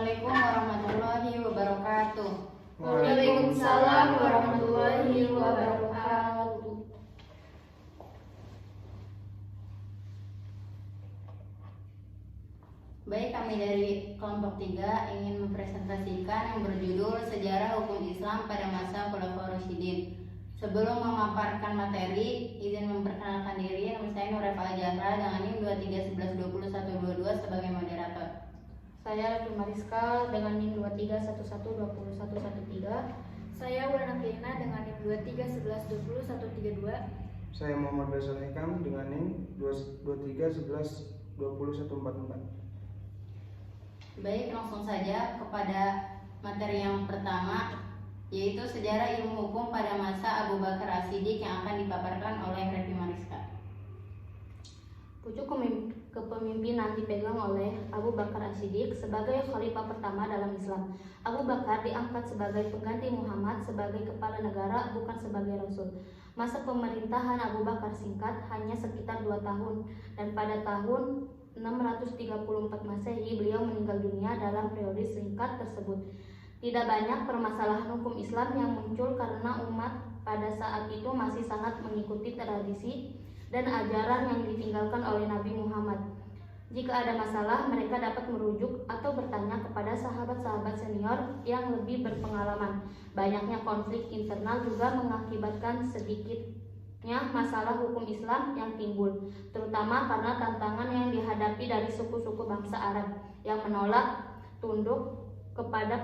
Assalamualaikum warahmatullahi wabarakatuh. Waalaikumsalam warahmatullahi wabarakatuh. Baik, kami dari kelompok 3 ingin mempresentasikan yang berjudul Sejarah Hukum Islam pada Masa Khulafaur Rasyidin. Sebelum memaparkan materi, izin memperkenalkan diri. Nama saya Nuref Al-Jahra dengan NIM 2311201122 sebagai moderator. Saya Lutfi Mariska dengan NIM 23112113. Saya Wulan Afiena dengan NIM 2311201132. Saya Muhammad Faisal Hikam dengan NIM 2311201144. Baik, langsung saja kepada materi yang pertama, yaitu sejarah ilmu hukum pada masa Abu Bakar As-Siddiq yang akan dipaparkan oleh Revi Mariska. Pucuk kepemimpinan dipegang oleh Abu Bakar As-Siddiq sebagai khalifah pertama dalam Islam. Abu Bakar diangkat sebagai pengganti Muhammad sebagai kepala negara, bukan sebagai rasul. Masa pemerintahan Abu Bakar singkat, hanya sekitar 2 tahun, dan pada tahun 634 Masehi beliau meninggal dunia. Dalam periode singkat tersebut tidak banyak permasalahan hukum Islam yang muncul karena umat pada saat itu masih sangat mengikuti tradisi dan ajaran yang ditinggalkan oleh Nabi Muhammad. Jika ada masalah, mereka dapat merujuk atau bertanya kepada sahabat-sahabat senior yang lebih berpengalaman. Banyaknya konflik internal juga mengakibatkan sedikitnya masalah hukum Islam yang timbul, terutama karena tantangan yang dihadapi dari suku-suku bangsa Arab yang menolak tunduk kepada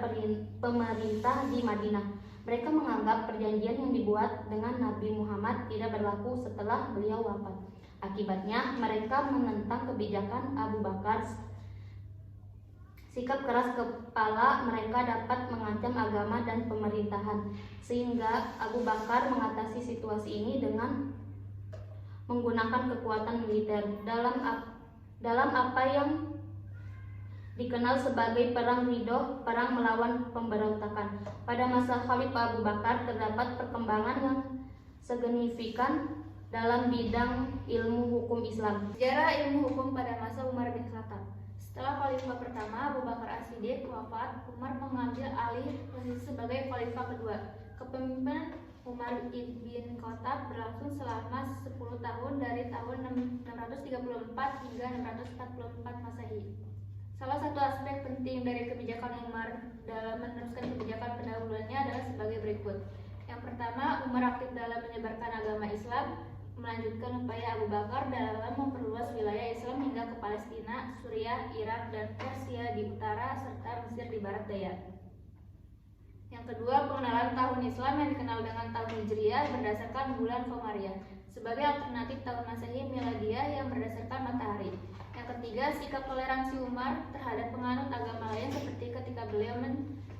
pemerintah di Madinah. Mereka menganggap perjanjian yang dibuat dengan Nabi Muhammad tidak berlaku setelah beliau wafat. Akibatnya, mereka menentang kebijakan Abu Bakar. Sikap keras kepala mereka dapat mengancam agama dan pemerintahan, sehingga Abu Bakar mengatasi situasi ini dengan menggunakan kekuatan militer dalam apa yang dikenal sebagai Perang Ridho, perang melawan pemberontakan. Pada masa Khalifah Abu Bakar terdapat perkembangan yang signifikan dalam bidang ilmu hukum Islam. Sejarah ilmu hukum pada masa Umar bin Khattab. Setelah Khalifah pertama Abu Bakar As-Siddiq wafat, Umar mengambil alih posisi sebagai Khalifah kedua. Kepemimpinan Umar bin Khattab berlangsung selama 10 tahun dari tahun 634 hingga 644 Masehi. Salah satu aspek penting dari kebijakan Umar dalam meneruskan kebijakan pendahuluannya adalah sebagai berikut. Yang pertama, Umar aktif dalam menyebarkan agama Islam, melanjutkan upaya Abu Bakar dalam memperluas wilayah Islam hingga ke Palestina, Suriah, Irak, dan Persia di utara, serta Mesir di barat daya. Yang kedua, pengenalan tahun Islam yang dikenal dengan tahun Hijriah berdasarkan bulan Komariah sebagai alternatif tahun Masehi Miladiyah yang berdasarkan matahari. Yang ketiga, sikap toleransi Umar terhadap penganut agama lain seperti ketika beliau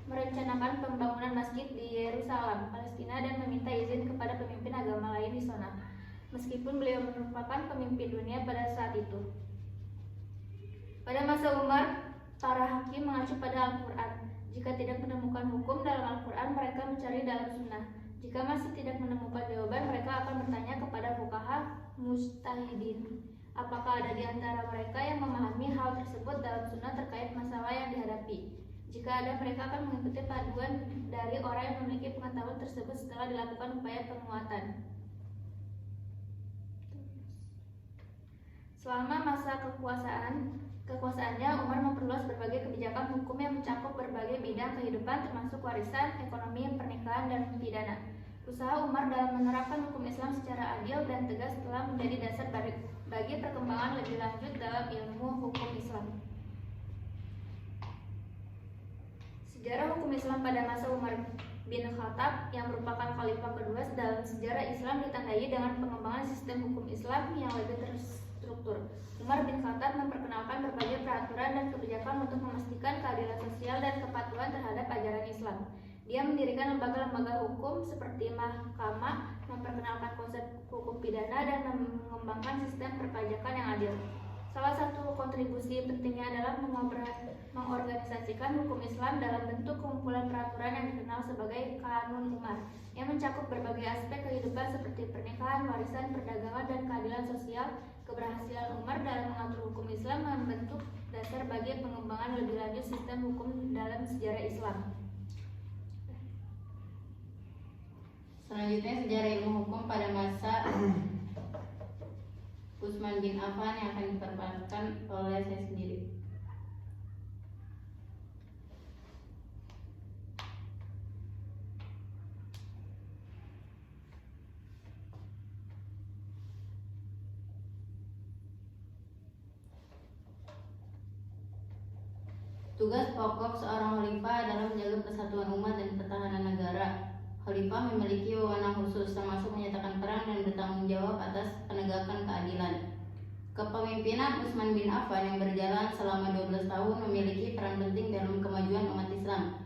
merencanakan pembangunan masjid di Yerusalem, Palestina, dan meminta izin kepada pemimpin agama lain di sana, meskipun beliau merupakan pemimpin dunia pada saat itu. Pada masa Umar, para hakim mengacu pada Al-Quran. Jika tidak menemukan hukum dalam Al-Quran, mereka mencari dalam sunnah. Jika masih tidak menemukan jawaban, mereka akan bertanya kepada fuqaha mujtahidin. Apakah ada di antara mereka yang memahami hal tersebut dalam sunnah terkait masalah yang dihadapi? Jika ada, mereka akan mengikuti panduan dari orang yang memiliki pengetahuan tersebut setelah dilakukan upaya penguatan. Selama masa kekuasaannya, Umar memperluas berbagai kebijakan hukum yang mencakup berbagai bidang kehidupan termasuk warisan, ekonomi, pernikahan, dan pidana. Usaha Umar dalam menerapkan hukum Islam secara adil dan tegas telah menjadi dasar bagi perkembangan lebih lanjut dalam ilmu hukum Islam. Sejarah hukum Islam pada masa Umar bin Khattab yang merupakan khalifah kedua dalam sejarah Islam ditandai dengan pengembangan sistem hukum Islam yang lebih terstruktur. Umar bin Khattab memperkenalkan berbagai peraturan dan kebijakan untuk memastikan keadilan sosial dan kepatuhan terhadap ajaran Islam. Dia mendirikan lembaga-lembaga hukum seperti mahkamah, memperkenalkan konsep hukum pidana, dan mengembangkan sistem perpajakan yang adil. Salah satu kontribusi pentingnya adalah mengorganisasikan hukum Islam dalam bentuk kumpulan peraturan yang dikenal sebagai Kanun Umar, yang mencakup berbagai aspek kehidupan seperti pernikahan, warisan, perdagangan, dan keadilan sosial. Keberhasilan Umar dalam mengatur hukum Islam membentuk Dasar bagi pengembangan lebih lanjut sistem hukum dalam sejarah Islam. Selanjutnya sejarah ilmu hukum pada masa Utsman bin Affan yang akan dipaparkan oleh saya sendiri. Tugas pokok seorang khalifah adalah menjaga persatuan umat dan pertahanan negara. Khalifah memiliki wewenang khusus, termasuk menyatakan perang dan bertanggung jawab atas penegakan keadilan. Kepemimpinan Utsman bin Affan yang berjalan selama 12 tahun memiliki peran penting dalam kemajuan umat Islam.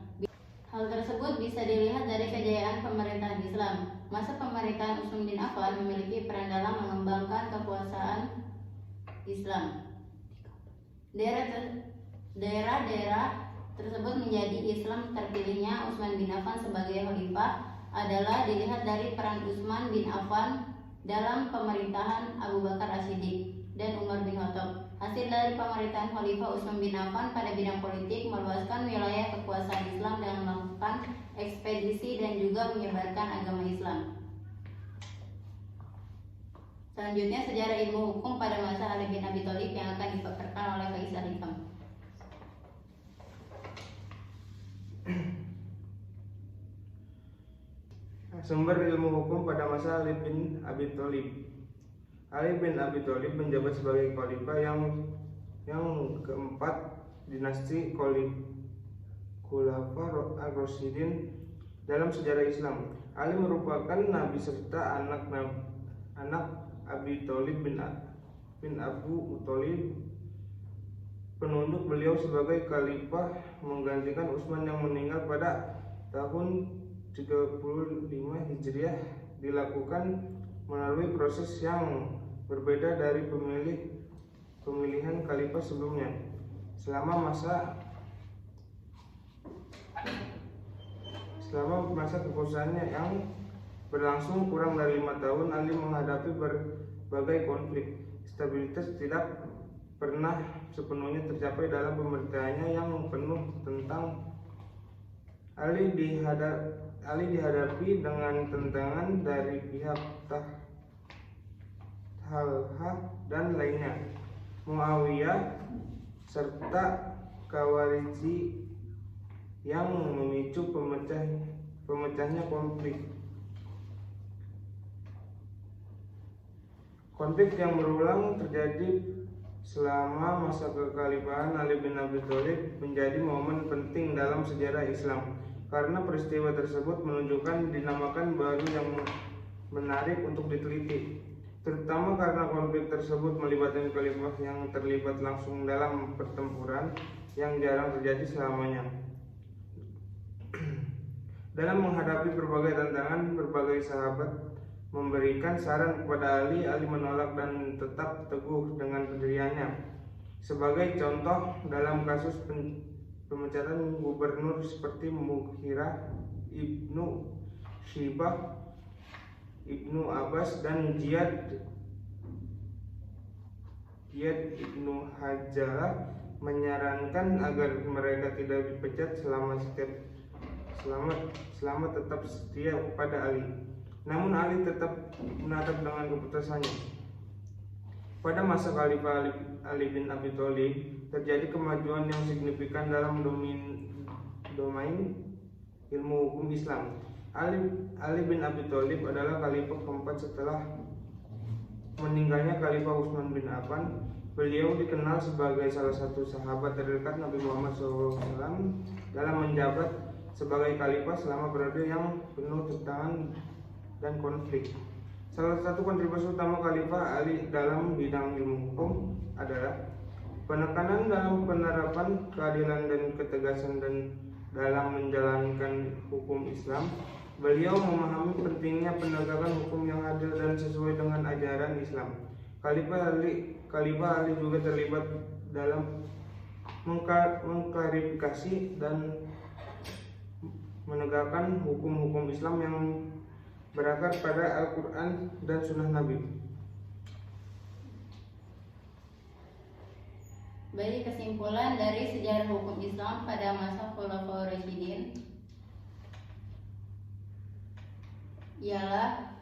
Hal tersebut bisa dilihat dari kejayaan pemerintahan Islam. Masa pemerintahan Utsman bin Affan memiliki peran dalam mengembangkan kekuasaan Islam. Daerah-daerah tersebut menjadi Islam. Terpilihnya Utsman bin Affan sebagai khalifah adalah dilihat dari peran Utsman bin Affan dalam pemerintahan Abu Bakar As-Siddiq dan Umar bin Khattab. Hasil dari pemerintahan Khalifah Utsman bin Affan pada bidang politik meluaskan wilayah kekuasaan Islam dengan melakukan ekspedisi dan juga menyebarkan agama Islam. Selanjutnya sejarah ilmu hukum pada masa Ali bin Abi Thalib yang akan dipaparkan oleh Faisal Hikam. Sumber ilmu hukum pada masa Ali bin Abi Thalib. Ali bin Abi Thalib menjabat sebagai khalifah yang keempat dinasti Khulafa ar-Rasyidin dalam sejarah Islam. Ali merupakan nabi serta anak Abi Thalib bin Abu Thalib. Penunjuk beliau sebagai khalifah menggantikan Utsman yang meninggal pada tahun 35 Hijriah dilakukan melalui proses yang berbeda dari pemilihan khalifah sebelumnya. Selama masa kekuasaannya yang berlangsung kurang dari 5 tahun, Ali menghadapi berbagai konflik. Stabilitas tidak pernah sepenuhnya tercapai dalam pemerintahannya yang penuh tentang. Ali dihadapi dengan tentangan dari pihak Talhah dan lainnya, Muawiyah serta Khawarij yang memicu pemecahnya konflik. Konflik yang berulang terjadi selama masa kekhalifahan Ali bin Abi Thalib menjadi momen penting dalam sejarah Islam karena peristiwa tersebut menunjukkan dinamakan baru yang menarik untuk diteliti, terutama karena konflik tersebut melibatkan khalifah yang terlibat langsung dalam pertempuran yang jarang terjadi selamanya. Dalam menghadapi berbagai tantangan, berbagai sahabat memberikan saran kepada Ali. Ali menolak dan tetap teguh dengan pendiriannya. Sebagai contoh, dalam kasus pemecatan gubernur seperti Mughirah ibnu Syibah, Ibnu Abbas dan Ziyad ibnu Hajalah menyarankan agar mereka tidak dipecat selama tetap setia kepada Ali. Namun Ali tetap menatap dengan keputusannya. Pada masa Khalifah Ali bin Abi Thalib terjadi kemajuan yang signifikan dalam domain ilmu hukum Islam. Ali bin Abi Thalib adalah khalifah keempat setelah meninggalnya Khalifah Utsman bin Affan. Beliau dikenal sebagai salah satu sahabat terdekat Nabi Muhammad SAW dalam menjabat sebagai khalifah selama periode yang penuh tantangan dan konflik. Salah satu kontribusi utama Khalifah Ali dalam bidang ilmu hukum adalah penekanan dalam penerapan keadilan dan ketegasan dan dalam menjalankan hukum Islam. Beliau memahami pentingnya penegakan hukum yang adil dan sesuai dengan ajaran Islam. Khalifah Ali juga terlibat dalam mengklarifikasi dan menegakkan hukum-hukum Islam yang berakar pada Al-Quran dan Sunnah Nabi. Baik, kesimpulan dari sejarah hukum Islam pada masa Khulafaur Rasyidin ialah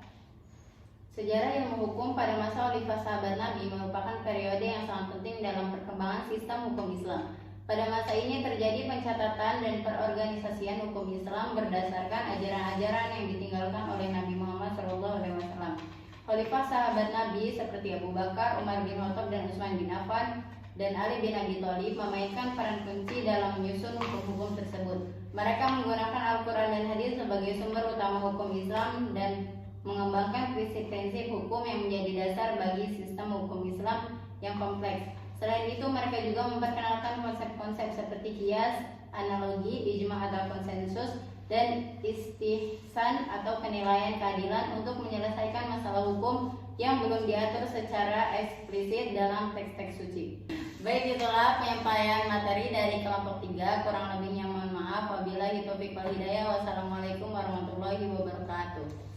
sejarah yang menghukum pada masa Khalifah sahabat Nabi merupakan periode yang sangat penting dalam perkembangan sistem hukum Islam. Pada masa ini terjadi pencatatan dan perorganisasian hukum Islam berdasarkan ajaran-ajaran yang ditinggalkan oleh Nabi Muhammad SAW. Khalifah sahabat Nabi seperti Abu Bakar, Umar bin Khattab, dan Utsman bin Affan dan Ali bin Abi Thalib memainkan peran kunci dalam menyusun hukum-hukum tersebut. Mereka menggunakan Al-Quran dan Hadis sebagai sumber utama hukum Islam dan mengembangkan prinsip-prinsip hukum yang menjadi dasar bagi sistem hukum Islam yang kompleks. Selain itu, mereka juga memperkenalkan konsep-konsep seperti qiyas, analogi, ijma atau konsensus, dan istihsan atau penilaian keadilan untuk menyelesaikan masalah hukum yang belum diatur secara eksplisit dalam teks-teks suci. Baik, itulah penyampaian materi dari kelompok 3. Kurang lebihnya mohon maaf. Wabillahi taufiq wal hidayah. Wassalamualaikum warahmatullahi wabarakatuh.